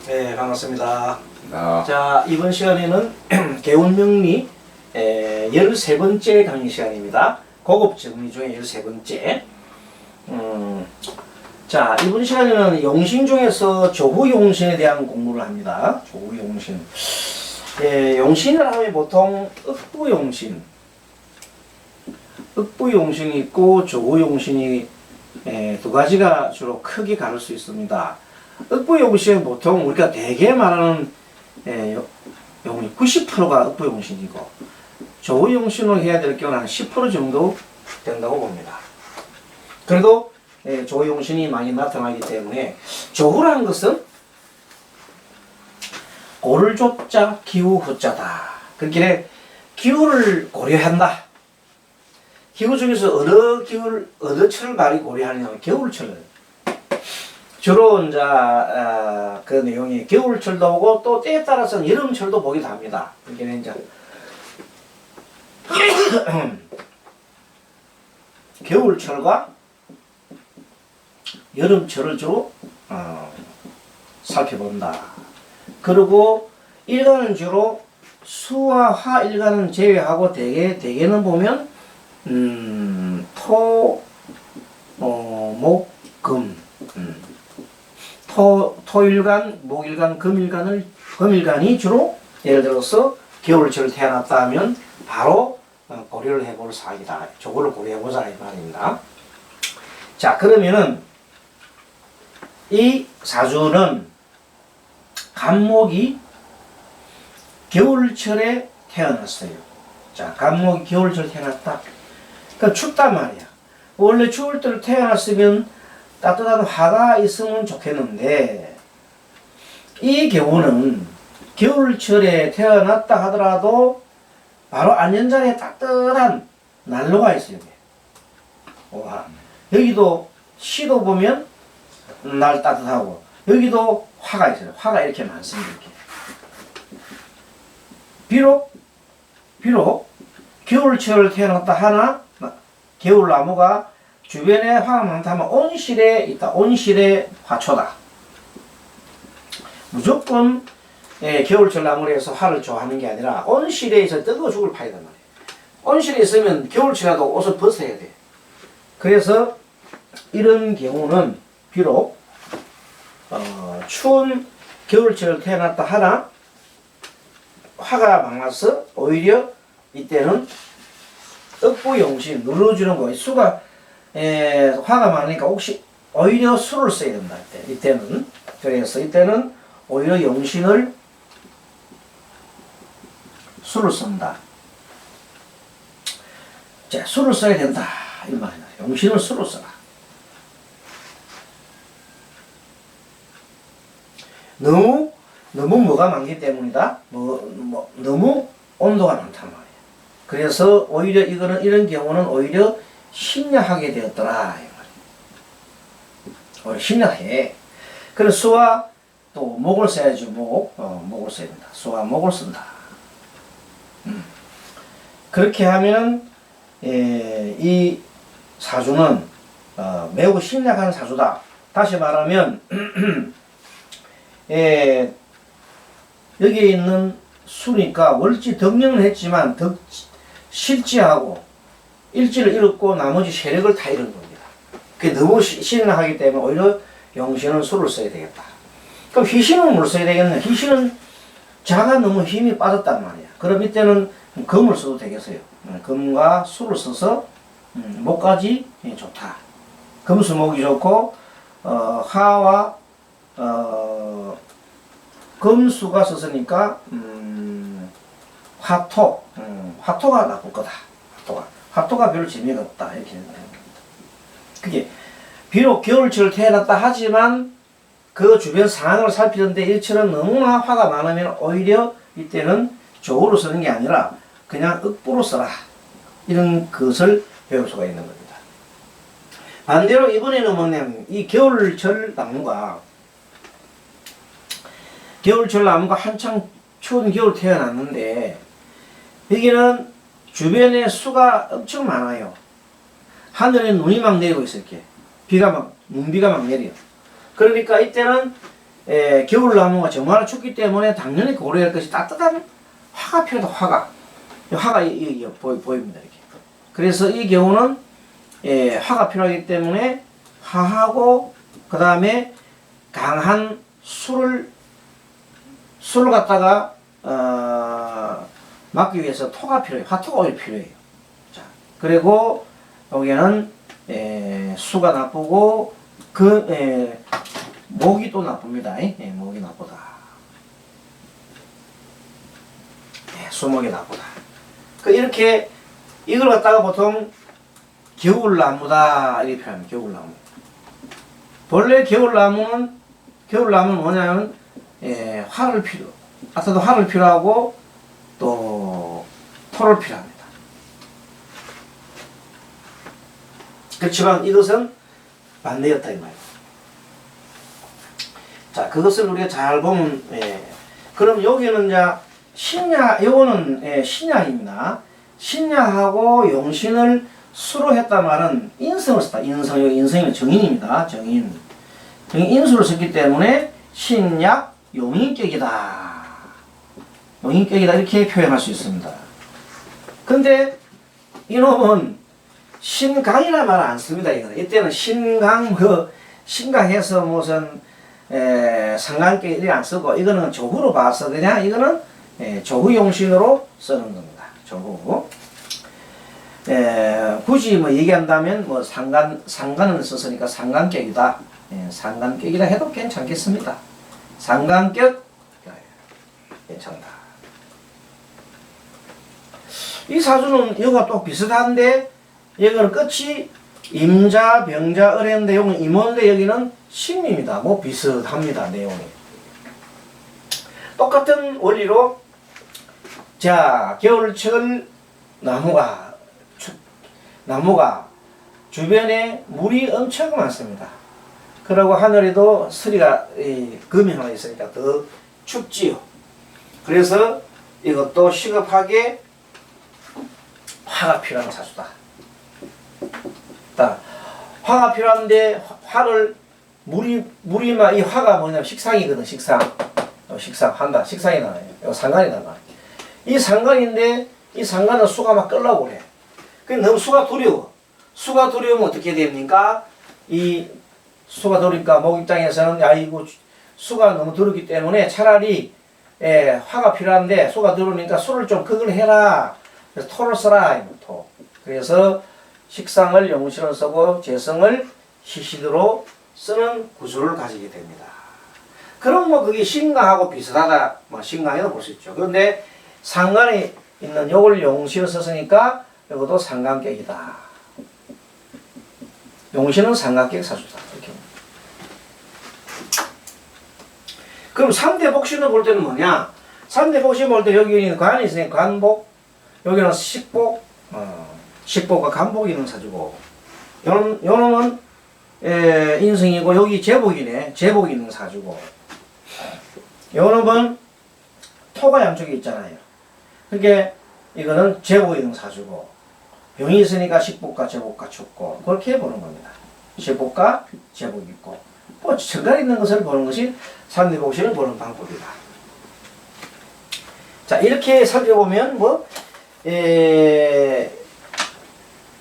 네, 반갑습니다. 아, 자, 이번 시간에는 개운명리 13번째 강의 시간입니다. 고급 정리 중에 13번째. 자, 이번 시간에는 용신 중에서 조후용신에 대한 공부를 합니다. 조후용신. 용신을 하면 보통 읍부용신, 읍부용신이 있고 조후용신이 두 가지가 주로 크게 가를 수 있습니다. 읍부용신은 보통 우리가 대개 말하는 용신 90%가 읍부용신이고 조후용신으로 해야 될 경우는 한 10% 정도 된다고 봅니다. 그래도 조후용신이 많이 나타나기 때문에 조후라는 것은 고를 조자 기후 후자다. 그렇게 기후를 고려한다. 기후 중에서 어느 철을 많이 고려하느냐면 겨울철을. 주로 이제 그 내용이 겨울철도 오고 또 때에 따라서는 여름철도 보기도 합니다. 이게 이제 겨울철과 여름철을 주로 살펴본다. 그리고 일간은 주로 수와 화 일간은 제외하고 대개는 보면 토, 목, 금, 토일간, 목일간, 금일간이 주로 예를 들어서 겨울철 태어났다 하면 바로 고려를 해볼 사항이다. 저거를 고려해보자 이 말입니다. 자, 그러면은 이 사주는 간목이 겨울철에 태어났어요. 자, 간목이 겨울철에 태어났다. 그러니까 춥단 말이야. 원래 추울 때 태어났으면 따뜻한 화가 있으면 좋겠는데 이 경우는 겨울철에 태어났다 하더라도 바로 안전자리에 따뜻한 난로가 있어요. 와, 여기도 시도 보면 날 따뜻하고 여기도 화가 있어요. 화가 이렇게 많습니다. 이렇게. 비록 겨울철 태어났다 하나 겨울나무가 주변에 화가 많다면 온실에 있다. 온실에 화초다. 무조건 겨울철 나무를 해서 화를 좋아하는 게 아니라 온실에 있어 뜨거워 죽을 파이단 말이에요. 온실에 있으면 겨울철에도 옷을 벗어야 돼. 그래서 이런 경우는 비록 추운 겨울철 태어났다 하나 화가 많아서 오히려 이때는 읍부용신 눌러주는 거예요. 수가 화가 많으니까 혹시 오히려 수를 써야 된다. 이때는 그래서 이때는 오히려 용신을 수를 쓴다. 자, 수를 써야 된다 이 말이야. 용신을 수로 써라. 너무 뭐가 많기 때문이다. 너무 온도가 많단 말이야. 그래서 오히려 이런 경우는 오히려 심야하게 되었더라 이 말이야. 오히려 심야해. 그래서 수와 또 목을 써야지. 목을 써야 된다. 수와 목을 쓴다. 그렇게 하면 이 사주는 매우 심약한 사주다. 다시 말하면 여기에 있는 수니까 월지 덕령은 했지만 실지하고 일지를 잃었고 나머지 세력을 다 잃은 겁니다. 그게 너무 신하기 때문에 오히려 용신은 수를 써야 되겠다. 그럼 희신은 뭘 써야 되겠냐? 희신은 자가 너무 힘이 빠졌단 말이야. 그럼 이때는 금을 써도 되겠어요. 금과 수를 써서 목까지 좋다. 금수목이 좋고 화와 금수가 썼으니까 화토가 나쁠 거다. 화토가 별로 재미가 없다. 이렇게 생각합니다. 그게 비록 겨울철 태어났다 하지만 그 주변 상황을 살피는데 일철은 너무나 화가 많으면 오히려 이때는 조우로 쓰는 게 아니라 그냥 읍부로 써라. 이런 것을 배울 수가 있는 겁니다. 반대로 이번에는 뭐냐면 이 겨울철 나무가 한창 추운 겨울 태어났는데 여기는 주변에 수가 엄청 많아요. 하늘에 눈이 막 내리고 있어요. 이렇게 눈비가 막 내려요. 그러니까 이때는 겨울나무가 정말 춥기 때문에 당연히 고려할 것이 따뜻한 화가 필요하다. 화가 보입니다. 이렇게. 그래서 이 경우는 화가 필요하기 때문에 화하고 그 다음에 강한 술을 갖다가 막기 위해서 토가 필요해요. 화토가 오히려 필요해요. 자, 그리고 여기는 수가 나쁘고 목이 또 나쁩니다. 목이 나쁘다. 수목이 나쁘다. 이렇게 이걸 갖다가 보통 겨울나무다 이렇게 표현합니다. 겨울나무. 본래 겨울나무는 뭐냐면 화를 필요하고 또 토를 필요합니다. 그렇지만 이것은 반대였다 이 말이에요. 자, 그것을 우리가 잘 보면 그럼 여기는 이제 요거는 신야입니다. 신야하고 용신을 수로 했단 말은 인성을 썼다. 인성이면 정인입니다. 정인 인수를 썼기 때문에 신약 용인격이다. 용인격이다 이렇게 표현할 수 있습니다. 근데 이놈은 신강이라 말 안 씁니다. 이때는 신강해서 무슨 상관격 이렇게 안 쓰고 이거는 조후로 봐서 그냥 이거는 조후용신으로 쓰는 겁니다. 조후. 굳이 뭐 얘기한다면 뭐 상관을 썼으니까 상관격이다. 상관격이라 해도 괜찮겠습니다. 상관격 괜찮다. 이 사주는 이거가 또 비슷한데 여기는 끝이 임자, 병자, 을인데 여기는 임원인데 여기는 신입니다. 뭐 비슷합니다. 내용이. 똑같은 원리로 자 겨울철 나무가 주변에 물이 엄청 많습니다. 그리고 하늘에도 서리가 금이 하나 있으니까 더 춥지요. 그래서 이것도 시급하게 화가 필요한 사주다. 화가 필요한데 물이 막 이 화가 뭐냐면 식상이거든. 식상한다. 식상이 나와요. 이거 상관이다. 이 상관인데 이 상관은 수가 막 끌려고 그래. 너무 수가 두려워. 수가 두려우면 어떻게 됩니까? 이 수가 두르니까 목 입장에서는 아이고 수가 너무 두르기 때문에 차라리 화가 필요한데 수가 두르니까 수를 좀 그걸 해라. 그래서 토를 써라. 토. 그래서 식상을 용신으로 쓰고 재성을 시시도로 쓰는 구조를 가지게 됩니다. 그럼 뭐 그게 신강하고 비슷하다. 뭐 신강이라고 볼 수 있죠. 그런데 상관에 있는 요걸 용신을 썼으니까 이것도 상관격이다. 용신은 상관격 사주다. 이렇게. 그럼 3대 복신을 볼 때는 뭐냐? 3대 복신 볼 때 여기는 관이 있으니까 관복, 여기는 식복, 식복과 간복이 있는 사주고, 요놈은 인성이고 여기 제복이네. 제복이 있는 사주고, 요놈은 토가 양쪽에 있잖아요. 그러니까 이거는 제복이 있는 사주고, 병이 있으니까 식복과 제복과 춥고 그렇게 보는 겁니다. 식복과 제복이 있고 뭐 정갈 있는 것을 보는 것이 삼대복신을 보는 방법이다. 자 이렇게 살펴보면 뭐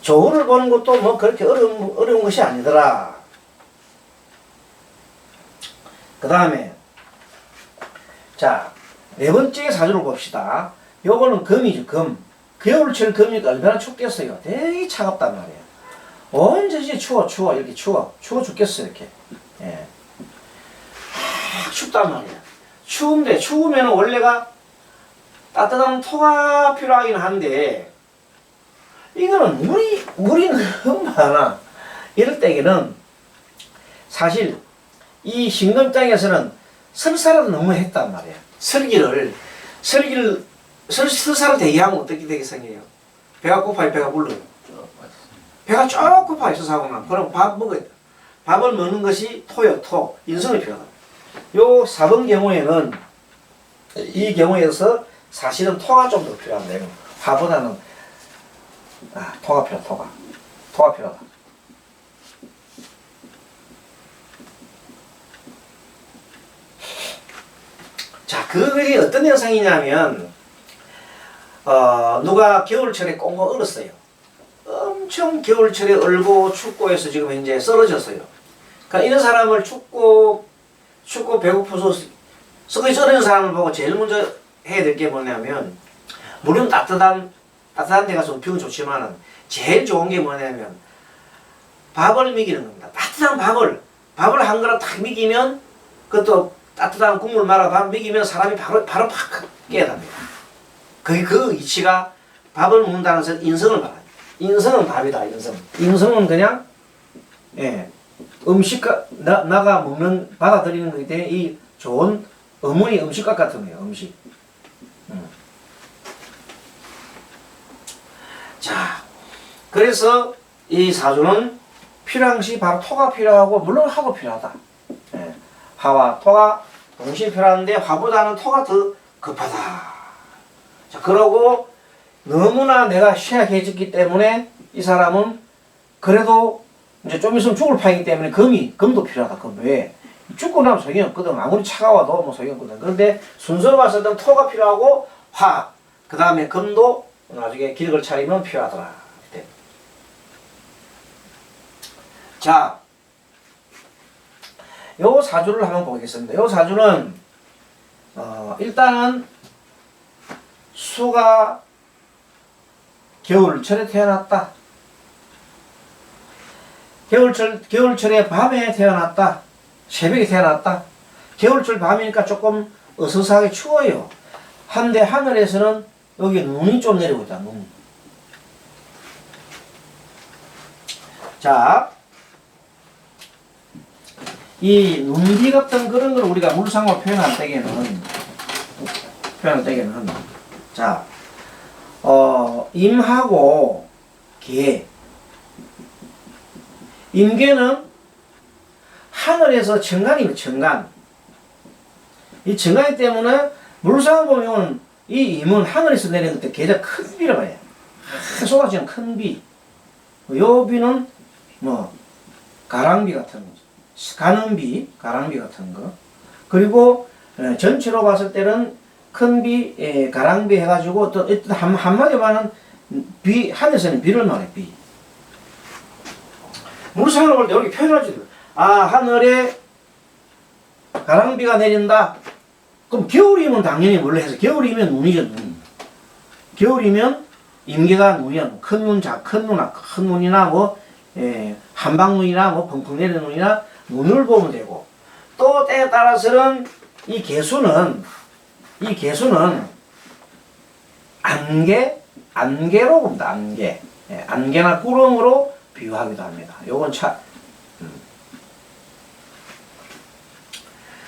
조후를 보는 것도 뭐 그렇게 어려운 것이 아니더라. 그 다음에 자 네 번째 사주를 봅시다. 요거는 금이죠. 금. 겨울철 금이니까 얼마나 춥겠어요. 되게 차갑단 말이에요. 언제지 추워 이렇게 추워 죽겠어 이렇게. 춥단 말이야. 추운데 추우면 원래가 따뜻한 토가 필요하긴 한데 이거는 물이 너무 많아. 이럴 때에는 사실 이 신금 입장에서는 설사를 너무 했단 말이야. 설사를 대기하면 어떻게 되게 생겨요? 배가 고파요? 배가 불러요? 배가 쭉 고파요. 설사하고만. 그럼 밥 먹어야 돼. 밥을 먹는 것이 토요. 토. 인성이 필요하다. 요 4번 경우에는 이 경우에서 사실은 토가 좀 더 필요한데요. 화보다는 토가 필요하다. 토가 필요하다. 자, 그게 어떤 현상이냐면, 누가 겨울철에 꽁꽁 얼었어요. 엄청 겨울철에 얼고 춥고 해서 지금 이제 쓰러졌어요. 그러니까 이런 사람을 춥고 배고파서 썩이 썰은 사람을 보고 제일 먼저 해야 될 게 뭐냐면, 물론 따뜻한 데 가서 비우면 좋지만은 제일 좋은 게 뭐냐면 밥을 먹이는 겁니다. 따뜻한 밥을 한 그릇 탁 먹이면, 그것도 따뜻한 국물 말아 밥 먹이면 사람이 바로 팍 깨어납니다. 그 이치가 밥을 먹는다는 것은 인성을 말아요. 인성은 밥이다. 인성은 그냥 음식과 나가 먹는 받아들이는 거기 때문에 이 좋은 어머니 음식과 같은 거예요. 음식. 자, 그래서 이 사주는 필요한 것이 바로 토가 필요하고, 물론 화도 필요하다. 화와 토가 동시에 필요한데 화보다는 토가 더 급하다. 자, 그러고 너무나 내가 취약해졌기 때문에 이 사람은 그래도 이제 좀 있으면 죽을 판이기 때문에 금도 필요하다. 금. 왜? 죽고 나면 소용이 없거든. 아무리 차가워도 뭐 소용이 없거든. 그런데 순서로 봤을 때는 토가 필요하고 화, 그 다음에 금도 나중에 기력을 차리면 필요하더라. 자, 요 사주를 한번 보겠습니다. 요 사주는 일단은 수가 겨울철에 태어났다. 겨울철에 밤에 태어났다. 새벽에 태어났다. 겨울철 밤이니까 조금 어서서하게 추워요. 한데 하늘에서는 여기 눈이 좀 내리고 있다. 눈. 자, 이 눈비 같은 그런 걸 우리가 물상으로 표현할 때에는 자, 임하고 개. 임계는 하늘에서 정관입니다. 정관. 이 정관이 때문에 물상을 보면 이 임은 하늘에서 내리는 것때 계좌 큰 비라고 해요. 쏟아지는 큰 비. 요 비는 뭐 가랑비 같은 거, 가는비, 가랑비 같은 거. 그리고 전체로 봤을 때는 큰 비, 가랑비 해가지고 또 한마디로 말하면 비, 하늘에서는 비를 말해. 비. 물상을 볼 때 이렇게 표현하지. 하늘에 가랑비가 내린다. 그럼 겨울이면 당연히 원래 해서 겨울이면 눈이죠. 눈. 겨울이면 임계가 눈이야. 큰 눈이나 뭐 한방눈이나 뭐 펑펑 내리는 눈이나 눈을 보면 되고, 또 때에 따라서는 이 개수는 안개로 봅니다. 안개. 안개나 구름으로 비유하기도 합니다. 요건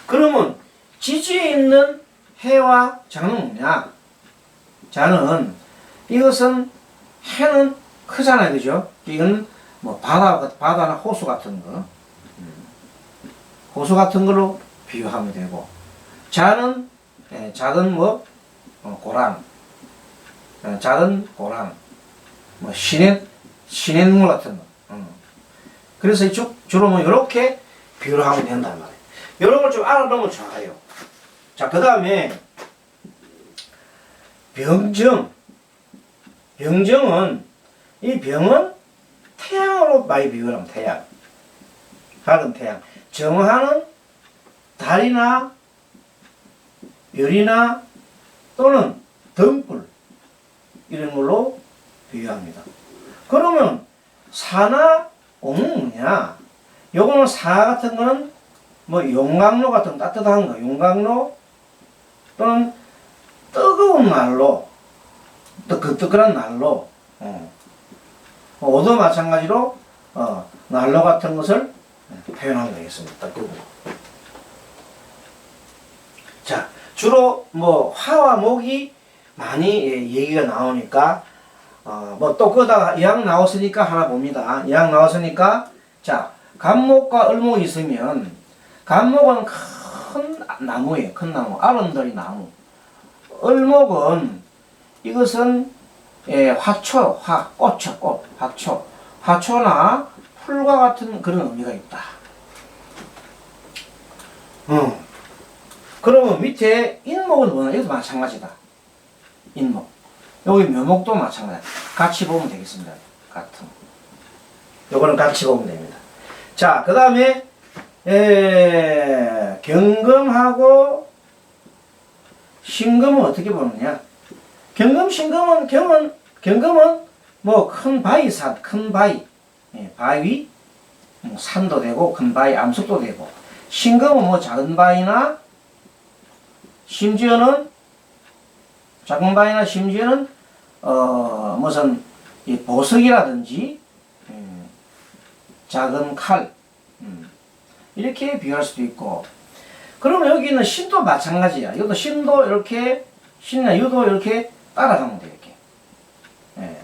그러면 지지에 있는 해와 자는 뭐냐? 자는 이것은 해는 크잖아요. 그죠? 이건 뭐 바다나 호수 같은 거. 호수 같은 걸로 비유하면 되고, 자는 작은 뭐 고랑, 작은 고랑, 뭐 시냇물 같은 거. 그래서 주로 뭐 이렇게 비유를 하면 된단 말이에요. 이런 걸 좀 알아놓으면 좋아요. 자, 그 다음에 병정. 병정은 이 병은 태양으로 많이 비유를 하면 태양. 밝은 태양. 정화는 달이나 별이나 또는 등불 이런 걸로 비유합니다. 그러면 사나 옹은 뭐냐? 요거는 사 같은 거는 뭐 용광로 같은 따뜻한 거, 용광로 또는 뜨거운 난로, 뜨끈뜨끈한 난로, 오도 마찬가지로 난로 같은 것을 표현하면 되겠습니다. 뜨거운. 자, 주로 뭐 화와 목이 많이 얘기가 나오니까 뭐 또 그러다가 이왕 나왔으니까 하나 봅니다. 이왕 나왔으니까 자, 간목과 을목이 있으면 간목은 큰 나무예요. 큰 나무, 아름다리 나무. 을목은 이것은 화초, 꽃, 화초나 풀과 같은 그런 의미가 있다. 그러면 밑에 인목은 뭐냐? 이것도 마찬가지다. 인목. 여기 묘목도 마찬가지. 같이 보면 되겠습니다. 같은. 요거는 같이 보면 됩니다. 자, 그 다음에, 경금하고 신금은 어떻게 보느냐? 경금은 뭐 큰 바위산, 큰 바위, 바위, 뭐 산도 되고, 큰 바위, 암석도 되고, 신금은 뭐 작은 바위나, 심지어는, 작은 바위나 심지어는, 무슨, 이 보석이라든지, 작은 칼, 이렇게 비유할 수도 있고, 그러면 여기 있는 신도 마찬가지야. 이것도 신도 이렇게, 신이나 유도 이렇게 따라가면 돼, 이렇게. 예.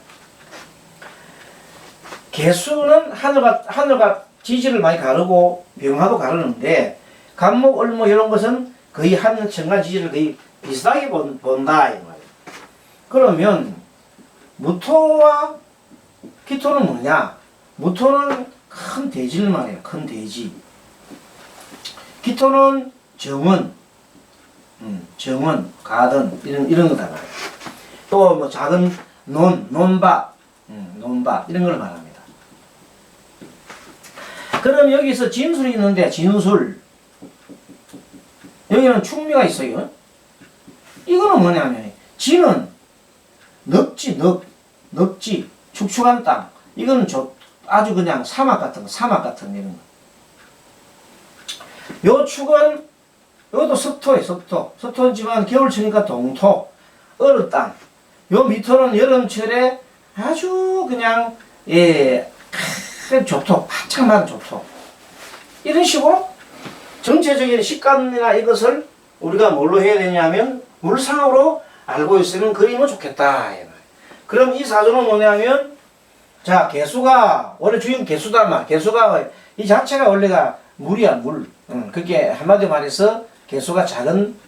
개수는 하늘과 지지를 많이 가르고, 병화도 가르는데, 간목, 을목 이런 것은 거의 하늘, 천간, 지지를 거의 비슷하게 본다, 이 말이야. 그러면, 무토와 기토는 뭐냐? 무토는 큰 대지를 말해요. 큰 대지. 기토는 정원, 가든, 이런 거다 말이에요. 또 뭐 작은 논밭, 이런 걸 말합니다. 그럼 여기서 진술이 있는데, 진술. 여기는 충미가 있어요. 이거는 뭐냐면, 진은 넓지, 축축한 땅. 이거는 아주 그냥 사막 같은 이런 거. 요 축은, 요것도 석토예요, 석토. 석토지만 겨울철이니까 동토, 얼어 땅. 요 밑으로는 여름철에 아주 그냥, 큰 조토, 바짝 마른 조토. 이런 식으로 전체적인 식감이나 이것을 우리가 뭘로 해야 되냐면, 물상으로 알고 있으면 그림은 좋겠다. 그럼 이 사주는 뭐냐면, 자, 개수가, 원래 주인 개수단 말. 개수가, 이 자체가 원래가 물이야, 물. 그게 한마디로 말해서 개수가 작은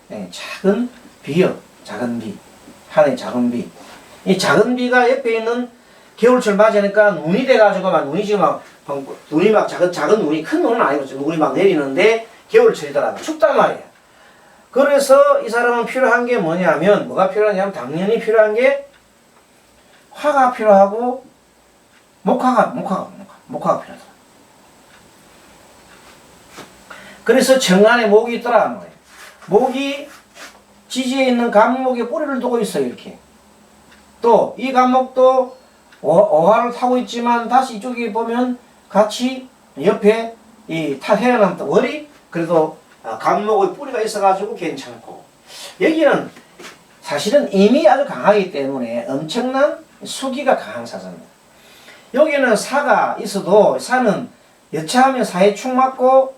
비요. 작은 비. 하늘의 작은 비. 이 작은 비가 옆에 있는 겨울철 맞으니까 눈이 돼가지고 눈이 지금 눈이 작은 눈이, 큰 눈은 아니고 눈이 막 내리는데 겨울철이더라고. 춥단 말이야. 그래서 이 사람은 필요한 게 뭐냐면, 뭐가 필요하냐면, 당연히 필요한 게 화가 필요하고, 목화가 필요하다. 그래서 정안에 목이 있더라. 목이 지지에 있는 간목에 뿌리를 두고 있어요, 이렇게. 또, 이 간목도 오화를 타고 있지만, 다시 이쪽에 보면 같이 옆에 헤어난 월이, 그래도 간목의 뿌리가 있어가지고 괜찮고. 여기는 사실은 임이 아주 강하기 때문에 엄청난 수기가 강한 사자입니다. 여기는 사가 있어도, 사는 여차하면 사에 충 맞고,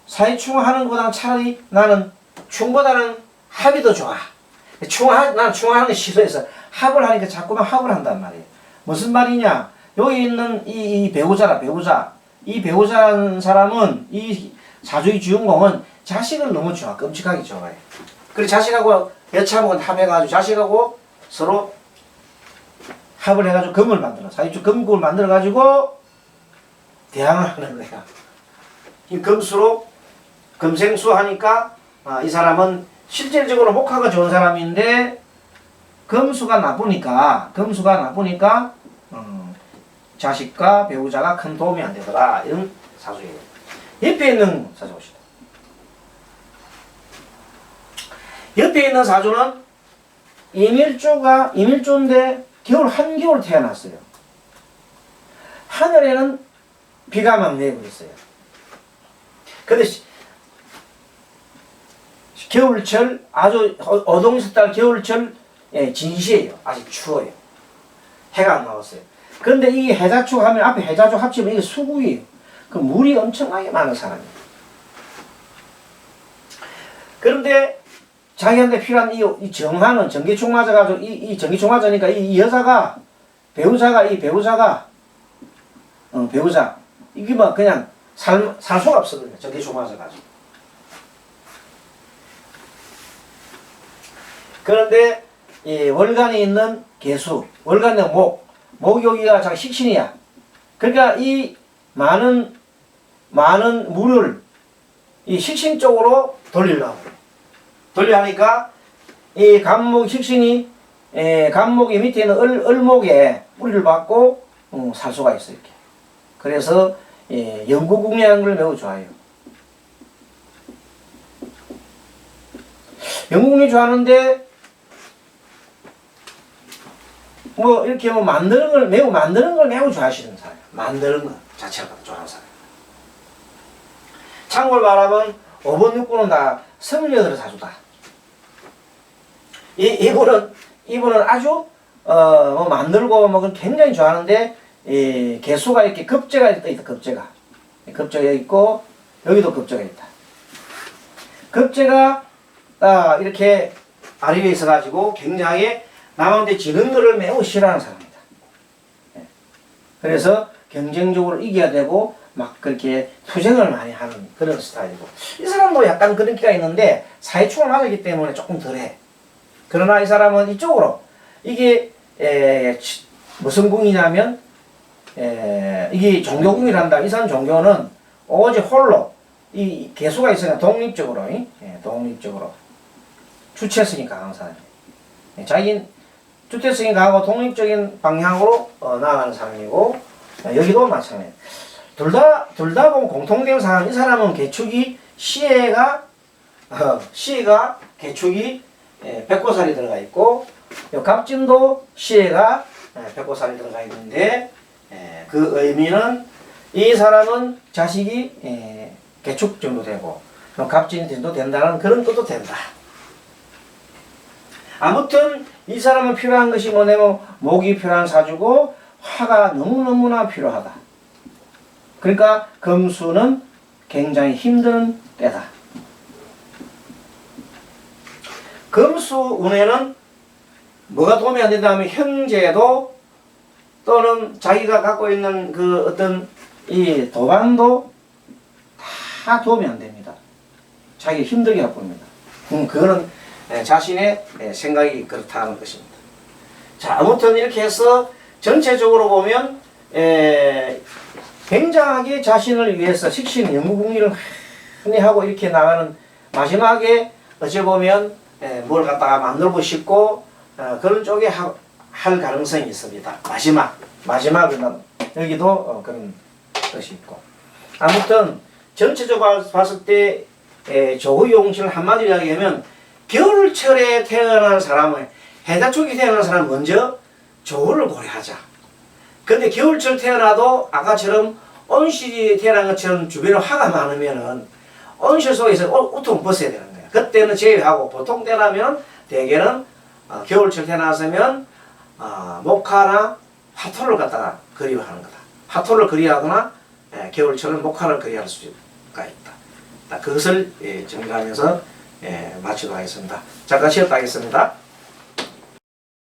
사에 충하는 것보다는 차라리 나는 충보다는 합이 더 좋아. 나는 충하는 거 싫어해서 합을 하니까 자꾸만 합을 한단 말이에요. 무슨 말이냐? 여기 있는 이 배우자. 이 배우자라는 사람은, 이 사주의 주인공은 자식을 너무 좋아. 끔찍하게 좋아해. 그리고 자식하고 여차하면 합해가지고 자식하고 서로 합을 해가지고 금을 만들어. 사주의 금국을 만들어가지고 대항을 하는 거야. 이 금수로 금생수 하니까 이 사람은 실질적으로 목화가 좋은 사람인데 금수가 나쁘니까 자식과 배우자가 큰 도움이 안 되더라. 이런 사주예요. 옆에 있는 사주 봅시다. 옆에 있는 사주는 임일조인데 한겨울 태어났어요. 하늘에는 비가 막 내리고 있어요. 근데 겨울철, 아주 어동석달 겨울철 진시예요. 아직 추워요. 해가 안 나왔어요. 그런데 이 해자축 하면, 앞에 해자축 합치면 이게 수국이에요. 그 물이 엄청나게 많은 사람이에요. 그런데 자기한테 필요한 이 정화는 전기축 맞아가지고, 이 전기축 맞으니까 이 여자가, 배우자, 이게 뭐 그냥 살 수가 없거든요. 전기축 맞아가지고. 그런데 이 월간에 있는 개수, 월간에 목이 여기가 자기 식신이야. 그러니까 이 많은 물을 이 식신 쪽으로 돌리려고. 돌려 하니까 이 감목 식신이 감목이 밑에 있는 을목에 뿌리를 받고 살 수가 있어요. 이렇게. 그래서 영구궁리하는 걸 매우 좋아해요. 영구궁리 좋아하는데 뭐 이렇게 뭐 만드는 걸 매우 좋아하시는 사람, 만드는 것 자체가 좋아하는 사람. 참고로 말하면 5번 6번은 다 28의 사주다. 이분은 아주 뭐 만들고 뭐 굉장히 좋아하는데 개수가 이렇게 급제가 있다. 급제가 있고 여기도 급제가 있다. 급제가 이렇게 아래에 있어가지고 굉장히 남한테 지는 것을 매우 싫어하는 사람입니다. 그래서 경쟁적으로 이겨야 되고 막 그렇게 투쟁을 많이 하는 그런 스타일이고, 이 사람도 약간 그런 기가 있는데 사회충을 하기 때문에 조금 덜해. 그러나 이 사람은 이쪽으로 이게 무슨 궁이냐면 이게 종교궁이란다. 이 사람 종교는 오직 홀로 이 개수가 있으니까 독립적으로 독립적으로 주체성이 강한 사람이에요. 자기 주체성이 강하고 독립적인 방향으로 나아가는 사람이고, 여기도 마찬가지예요. 둘 다 보면 공통된 사람, 이 사람은 개축이 시해가 개축이 백고살이 들어가 있고, 갑진도 시해가 백고살이 들어가 있는데, 그 의미는 이 사람은 자식이 개축 정도 되고 갑진이 정도 된다는 그런 뜻도 된다. 아무튼 이 사람은 필요한 것이 뭐냐면 목이 필요한 사주고 화가 너무너무나 필요하다. 그러니까 금수는 굉장히 힘든 때다. 금수 운에는 뭐가 도움이 안 된다 하면 형제도 또는 자기가 갖고 있는 그 어떤 이 도반도 다 도움이 안 됩니다. 자기 힘들게 갖고 있습니다. 그거는 자신의 생각이 그렇다는 것입니다. 자, 아무튼 이렇게 해서 전체적으로 보면 굉장하게 자신을 위해서 식신 연구궁리를 많이 하고 이렇게 나가는, 마지막에 어찌 보면 뭘 갖다가 만들고 싶고 그런 쪽에 할 가능성이 있습니다. 마지막은 여기도 그런 것이 있고, 아무튼 전체적으로 봤을 때 조의용신을 한마디로 이야기하면 겨울철에 태어난 사람은, 해자 쪽에 태어난 사람은 먼저 조의를 고려하자. 근데 겨울철 태어나도 아까처럼 온실이 태어난 것처럼 주변에 화가 많으면은 온실 속에서 우통 벗어야 되는 거야. 그때는 제외하고, 보통 때라면 대개는 겨울철 태어났으면 목화나 화토를 갖다가 그리워하는 거다. 화토를 그리워하거나 겨울철은 목화를 그리워할 수가 있다. 그것을 정리하면서 마치도록 하겠습니다. 잠깐 쉬었다 하겠습니다.